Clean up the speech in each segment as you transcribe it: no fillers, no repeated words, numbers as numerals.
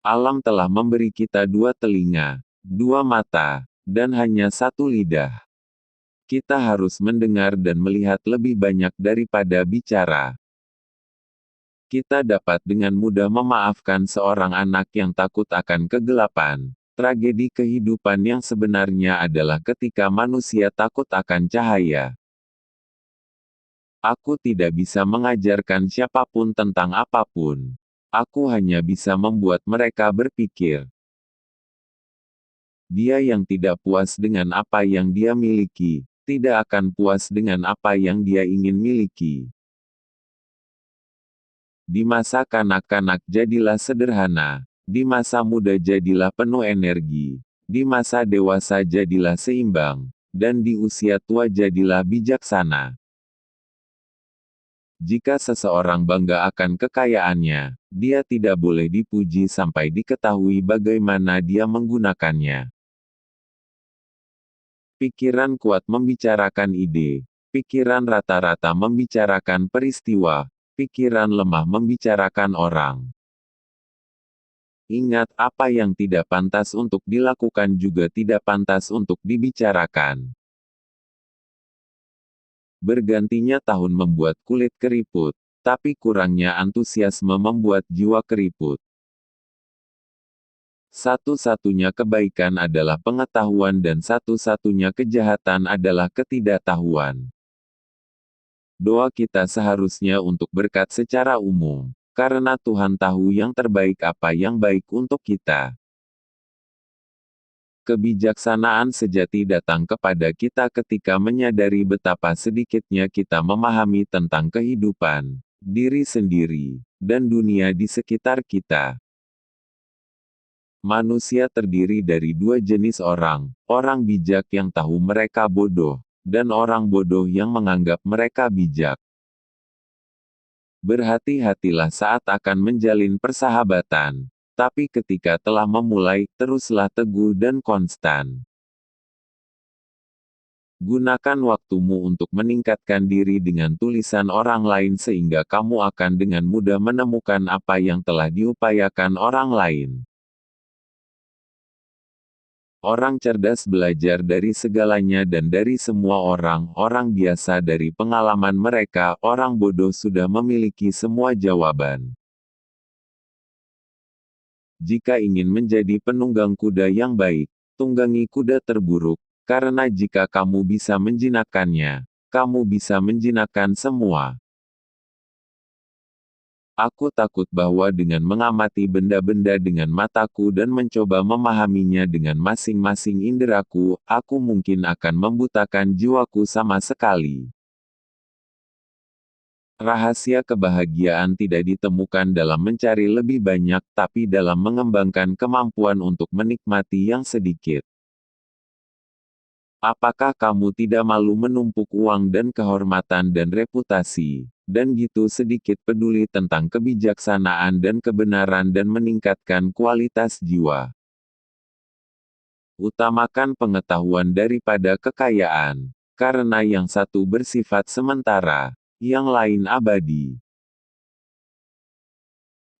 Alam telah memberi kita dua telinga, dua mata, dan hanya satu lidah. Kita harus mendengar dan melihat lebih banyak daripada bicara. Kita dapat dengan mudah memaafkan seorang anak yang takut akan kegelapan. Tragedi kehidupan yang sebenarnya adalah ketika manusia takut akan cahaya. Aku tidak bisa mengajarkan siapapun tentang apapun. Aku hanya bisa membuat mereka berpikir. Dia yang tidak puas dengan apa yang dia miliki, tidak akan puas dengan apa yang dia ingin miliki. Di masa kanak-kanak jadilah sederhana, di masa muda jadilah penuh energi, di masa dewasa jadilah seimbang, dan di usia tua jadilah bijaksana. Jika seseorang bangga akan kekayaannya, dia tidak boleh dipuji sampai diketahui bagaimana dia menggunakannya. Pikiran kuat membicarakan ide, pikiran rata-rata membicarakan peristiwa, pikiran lemah membicarakan orang. Ingat, apa yang tidak pantas untuk dilakukan juga tidak pantas untuk dibicarakan. Bergantinya tahun membuat kulit keriput, tapi kurangnya antusiasme membuat jiwa keriput. Satu-satunya kebaikan adalah pengetahuan dan satu-satunya kejahatan adalah ketidaktahuan. Doa kita seharusnya untuk berkat secara umum, karena Tuhan tahu yang terbaik apa yang baik untuk kita. Kebijaksanaan sejati datang kepada kita ketika menyadari betapa sedikitnya kita memahami tentang kehidupan, diri sendiri, dan dunia di sekitar kita. Manusia terdiri dari dua jenis orang, orang bijak yang tahu mereka bodoh, dan orang bodoh yang menganggap mereka bijak. Berhati-hatilah saat akan menjalin persahabatan. Tapi ketika telah memulai, teruslah teguh dan konstan. Gunakan waktumu untuk meningkatkan diri dengan tulisan orang lain sehingga kamu akan dengan mudah menemukan apa yang telah diupayakan orang lain. Orang cerdas belajar dari segalanya dan dari semua orang, orang biasa dari pengalaman mereka, orang bodoh sudah memiliki semua jawaban. Jika ingin menjadi penunggang kuda yang baik, tunggangi kuda terburuk, karena jika kamu bisa menjinakkannya, kamu bisa menjinakkan semua. Aku takut bahwa dengan mengamati benda-benda dengan mataku dan mencoba memahaminya dengan masing-masing inderaku, aku mungkin akan membutakan jiwaku sama sekali. Rahasia kebahagiaan tidak ditemukan dalam mencari lebih banyak, tapi dalam mengembangkan kemampuan untuk menikmati yang sedikit. Apakah kamu tidak malu menumpuk uang dan kehormatan dan reputasi, dan gitu sedikit peduli tentang kebijaksanaan dan kebenaran dan meningkatkan kualitas jiwa? Utamakan pengetahuan daripada kekayaan, karena yang satu bersifat sementara, yang lain abadi.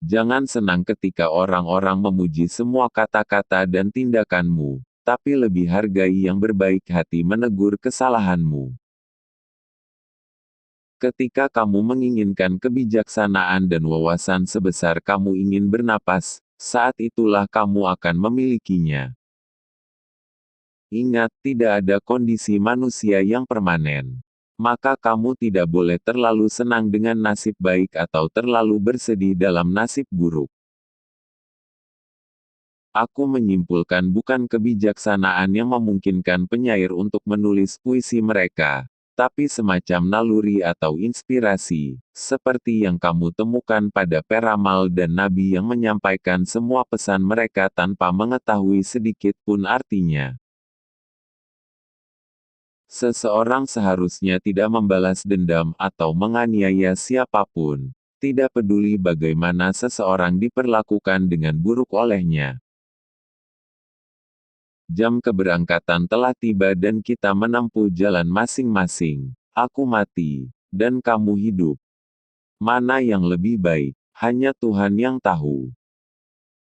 Jangan senang ketika orang-orang memuji semua kata-kata dan tindakanmu, tapi lebih hargai yang berbaik hati menegur kesalahanmu. Ketika kamu menginginkan kebijaksanaan dan wawasan sebesar kamu ingin bernapas, saat itulah kamu akan memilikinya. Ingat, tidak ada kondisi manusia yang permanen. Maka kamu tidak boleh terlalu senang dengan nasib baik atau terlalu bersedih dalam nasib buruk. Aku menyimpulkan bukan kebijaksanaan yang memungkinkan penyair untuk menulis puisi mereka, tapi semacam naluri atau inspirasi, seperti yang kamu temukan pada peramal dan nabi yang menyampaikan semua pesan mereka tanpa mengetahui sedikit pun artinya. Seseorang seharusnya tidak membalas dendam atau menganiaya siapapun, tidak peduli bagaimana seseorang diperlakukan dengan buruk olehnya. Jam keberangkatan telah tiba dan kita menempuh jalan masing-masing. Aku mati, dan kamu hidup. Mana yang lebih baik, hanya Tuhan yang tahu.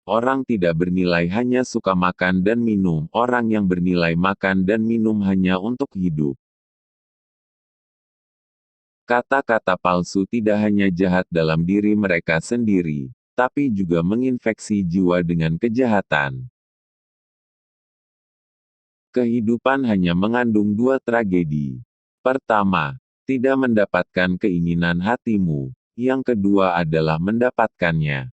Orang tidak bernilai hanya suka makan dan minum, orang yang bernilai makan dan minum hanya untuk hidup. Kata-kata palsu tidak hanya jahat dalam diri mereka sendiri, tapi juga menginfeksi jiwa dengan kejahatan. Kehidupan hanya mengandung dua tragedi. Pertama, tidak mendapatkan keinginan hatimu. Yang kedua adalah mendapatkannya.